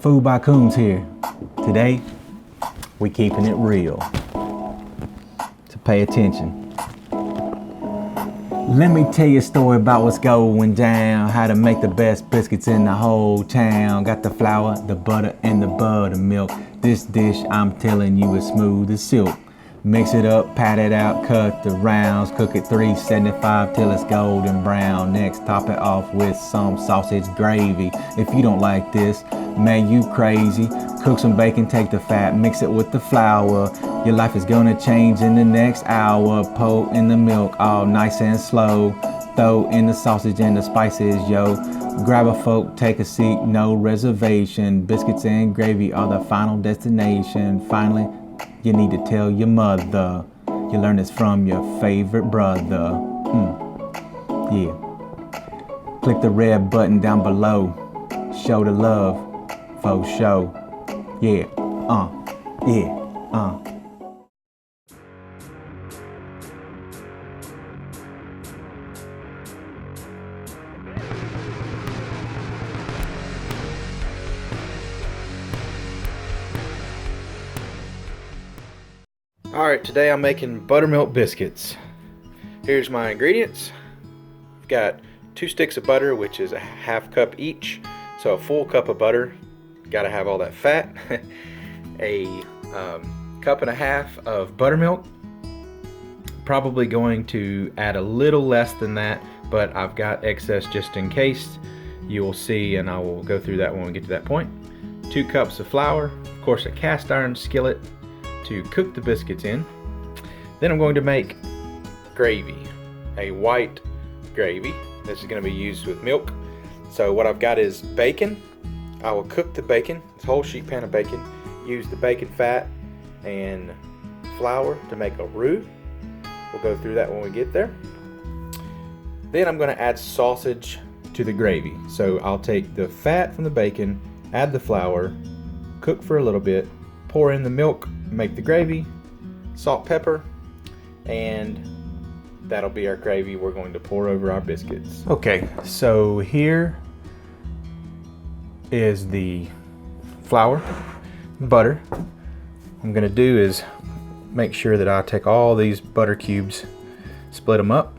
Food by Coons here. Today, we keeping it real. So pay attention. Let me tell you a story about what's going down. How to make the best biscuits in the whole town. Got the flour, the butter, and the buttermilk. This dish, I'm telling you, is smooth as silk. Mix it up, pat it out, cut the rounds, cook it 375 till it's golden brown. Next, top it off with some sausage gravy. If you don't like this, man, you crazy. Cook some bacon, take the fat, mix it with the flour. Your life is gonna change in the next hour. Pour in the milk, all nice and slow. Throw in the sausage and the spices, yo. Grab a fork, take a seat, no reservation. Biscuits and gravy are the final destination. Finally, you need to tell your mother. You learn this from your favorite brother. Yeah. Click the red button down below. Show the love, for show. Yeah, yeah. Alright, today I'm making buttermilk biscuits. Here's my ingredients. I've got 2 sticks of butter, which is a ½ cup each. So a full cup of butter, gotta have all that fat. A cup and a half of buttermilk. Probably going to add a little less than that, but I've got excess just in case. You will see, and I will go through that when we get to that point. 2 cups of flour, of course a cast iron skillet to cook the biscuits in. Then I'm going to make gravy, a white gravy. This is going to be used with milk. So what I've got is bacon. I will cook the bacon, this whole sheet pan of bacon, use the bacon fat and flour to make a roux. We'll go through that when we get there. Then I'm going to add sausage to the gravy. So I'll take the fat from the bacon, add the flour, cook for a little bit, pour in the milk, make the gravy, salt, pepper, and that'll be our gravy we're going to pour over our biscuits. Okay, so here is the flour, butter. What I'm gonna do is make sure that I take all these butter cubes, split them up.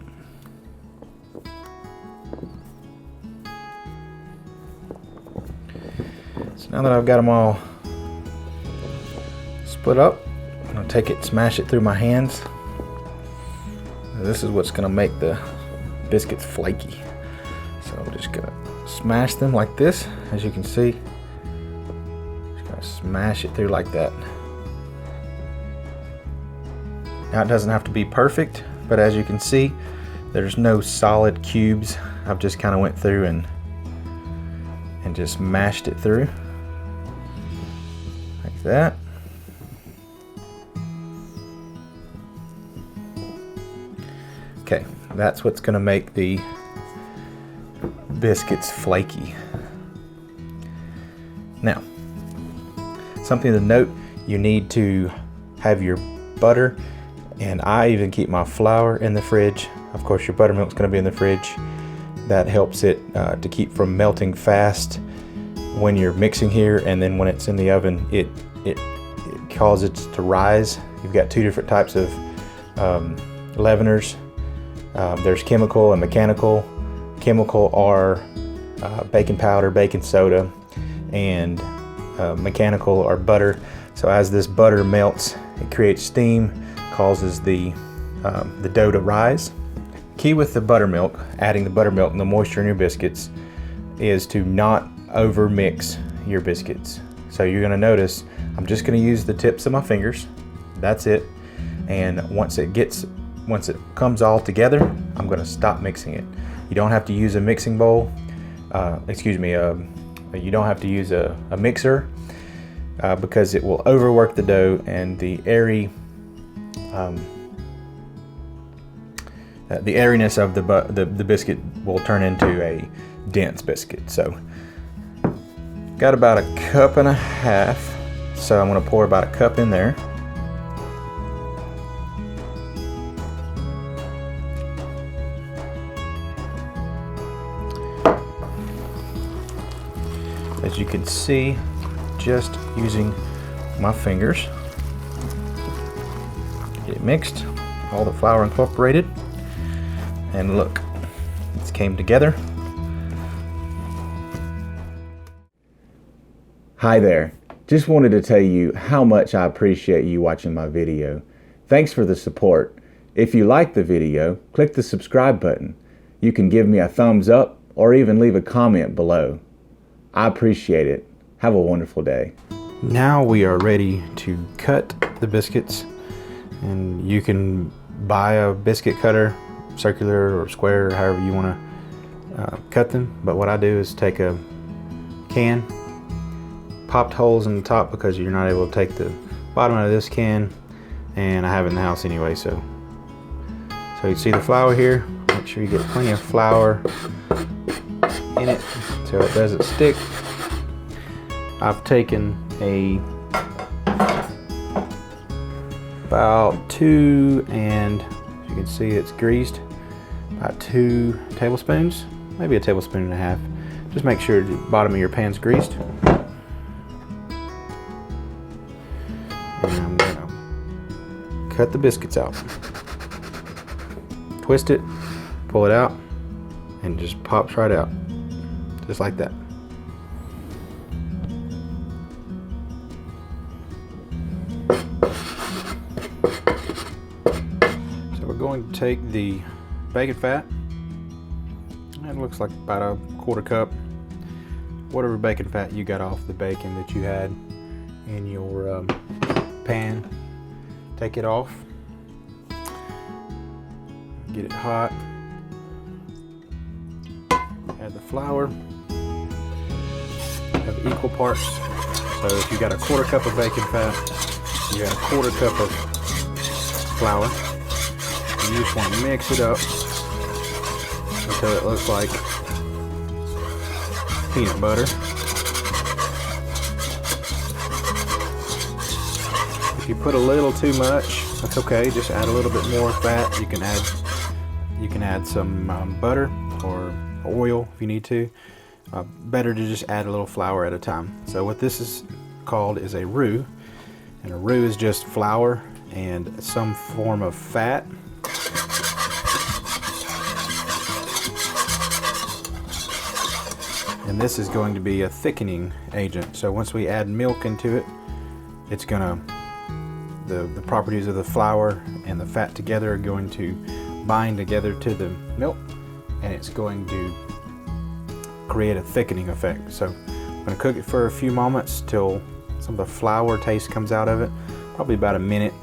So now that I've got them all split up, I'm gonna take it, smash it through my hands. This is what's gonna make the biscuits flaky. So I'm just gonna smash them like this, as you can see. Just gonna smash it through like that. Now it doesn't have to be perfect, but as you can see, there's no solid cubes. I've just kind of went through and just mashed it through like that. Okay, that's what's going to make the biscuits flaky. Now, something to note, you need to have your butter, and I even keep my flour in the fridge. Of course, your buttermilk's going to be in the fridge. That helps it to keep from melting fast when you're mixing here, and then when it's in the oven, it causes it to rise. You've got 2 different types of leaveners. There's chemical and mechanical. Chemical are baking powder, baking soda, and mechanical are butter. So as this butter melts, it creates steam, causes the dough to rise. Key with the buttermilk, adding the buttermilk and the moisture in your biscuits, is to not over mix your biscuits. So you're going to notice I'm just going to use the tips of my fingers. That's it. And once it comes all together, I'm going to stop mixing it. You don't have to use a mixing bowl. You don't have to use a mixer because it will overwork the dough, and the airiness of the biscuit will turn into a dense biscuit. So got about a cup and a half, so I'm going to pour about a cup in there. As you can see, just using my fingers. Get it mixed, all the flour incorporated, and look, it's came together. Hi there. Just wanted to tell you how much I appreciate you watching my video. Thanks for the support. If you like the video, click the subscribe button. You can give me a thumbs up or even leave a comment below. I appreciate it. Have a wonderful day. Now we are ready to cut the biscuits, and you can buy a biscuit cutter, circular or square, however you want to cut them. But what I do is take a can, popped holes in the top because you're not able to take the bottom out of this can, and I have it in the house anyway. So you see the flour here. Make sure you get plenty of flour in it so it doesn't stick. I've taken about 2, and as you can see it's greased, about 2 tablespoons, maybe a tablespoon and a half. Just make sure the bottom of your pan's greased. And I'm gonna cut the biscuits out. Twist it, pull it out, and it just pops right out, just like that. So we're going to take the bacon fat. It looks like about a 1/4 cup. Whatever bacon fat you got off the bacon that you had in your pan, take it off. Get it hot. Add the flour. Have equal parts. So if you got a 1/4 cup of bacon fat, you got a 1/4 cup of flour. And you just want to mix it up until it looks like peanut butter. If you put a little too much, that's okay. Just add a little bit more fat. You can add some butter or oil if you need to. Better to just add a little flour at a time. So what this is called is a roux, and a roux is just flour and some form of fat. And this is going to be a thickening agent. So once we add milk into it, it's gonna, the properties of the flour and the fat together are going to bind together to the milk, and it's going to create a thickening effect. So I'm going to cook it for a few moments till some of the flour taste comes out of it. Probably about a minute,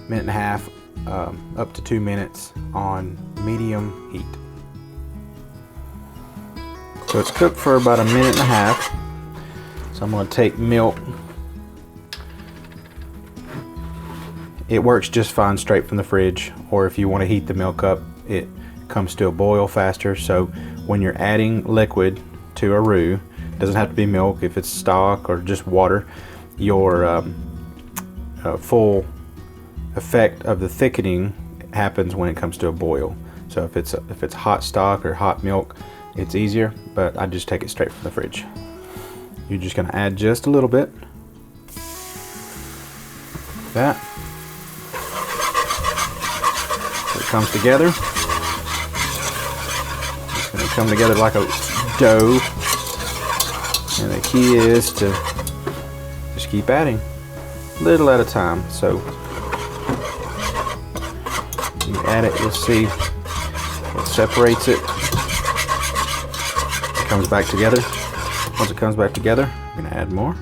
minute and a half, up to 2 minutes on medium heat. So it's cooked for about a minute and a half. So I'm going to take milk. It works just fine straight from the fridge, or if you want to heat the milk up, it comes to a boil faster. So when you're adding liquid to a roux, it doesn't have to be milk. If it's stock or just water, your full effect of the thickening happens when it comes to a boil. So if it's hot stock or hot milk, it's easier, but I just take it straight from the fridge. You're just going to add just a little bit. That. So it comes together. It's going to come together like a dough. And the key is to just keep adding, little at a time. So you add it, you'll see it separates it. It comes back together. Once it comes back together, I'm going to add more.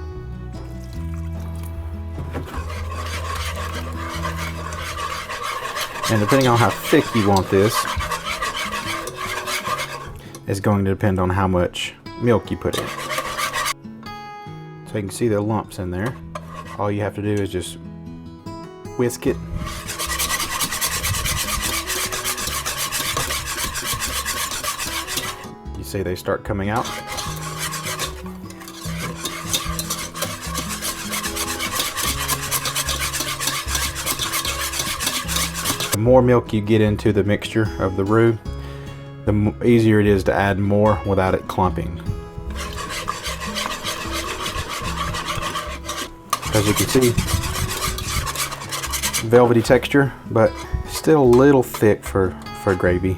And depending on how thick you want this, is going to depend on how much milk you put in. So you can see the lumps in there. All you have to do is just whisk it. You see they start coming out. The more milk you get into the mixture of the roux, the easier it is to add more without it clumping. As you can see, velvety texture, but still a little thick for gravy,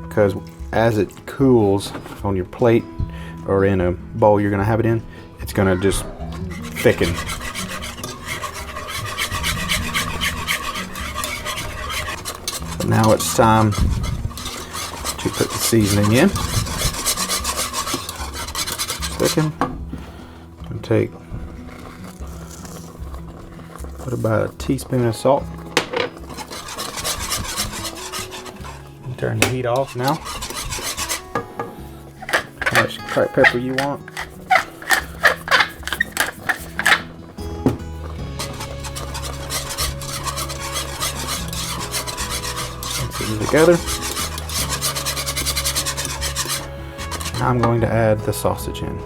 because as it cools on your plate or in a bowl you're gonna have it in, it's gonna just thicken. So now it's time to put the seasoning in. Thicken. And put about a teaspoon of salt. And turn the heat off now. How much cracked pepper you want. Mix it together. Now I'm going to add the sausage in.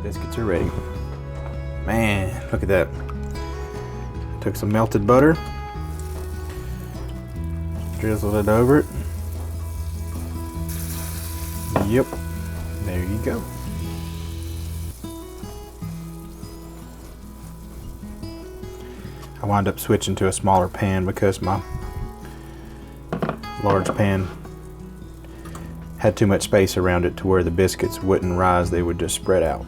Biscuits are ready. Man, look at that. Took some melted butter, drizzled it over it. Yep, there you go. I wound up switching to a smaller pan because my large pan had too much space around it to where the biscuits wouldn't rise, they would just spread out.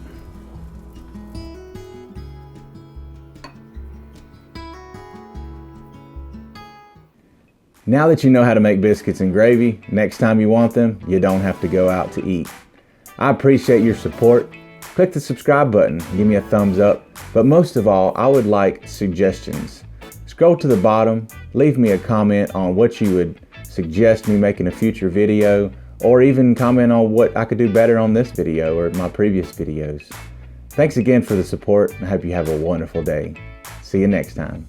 Now that you know how to make biscuits and gravy, next time you want them, you don't have to go out to eat. I appreciate your support. Click the subscribe button, give me a thumbs up, but most of all, I would like suggestions. Scroll to the bottom, leave me a comment on what you would suggest me make in a future video, or even comment on what I could do better on this video or my previous videos. Thanks again for the support. I hope you have a wonderful day. See you next time.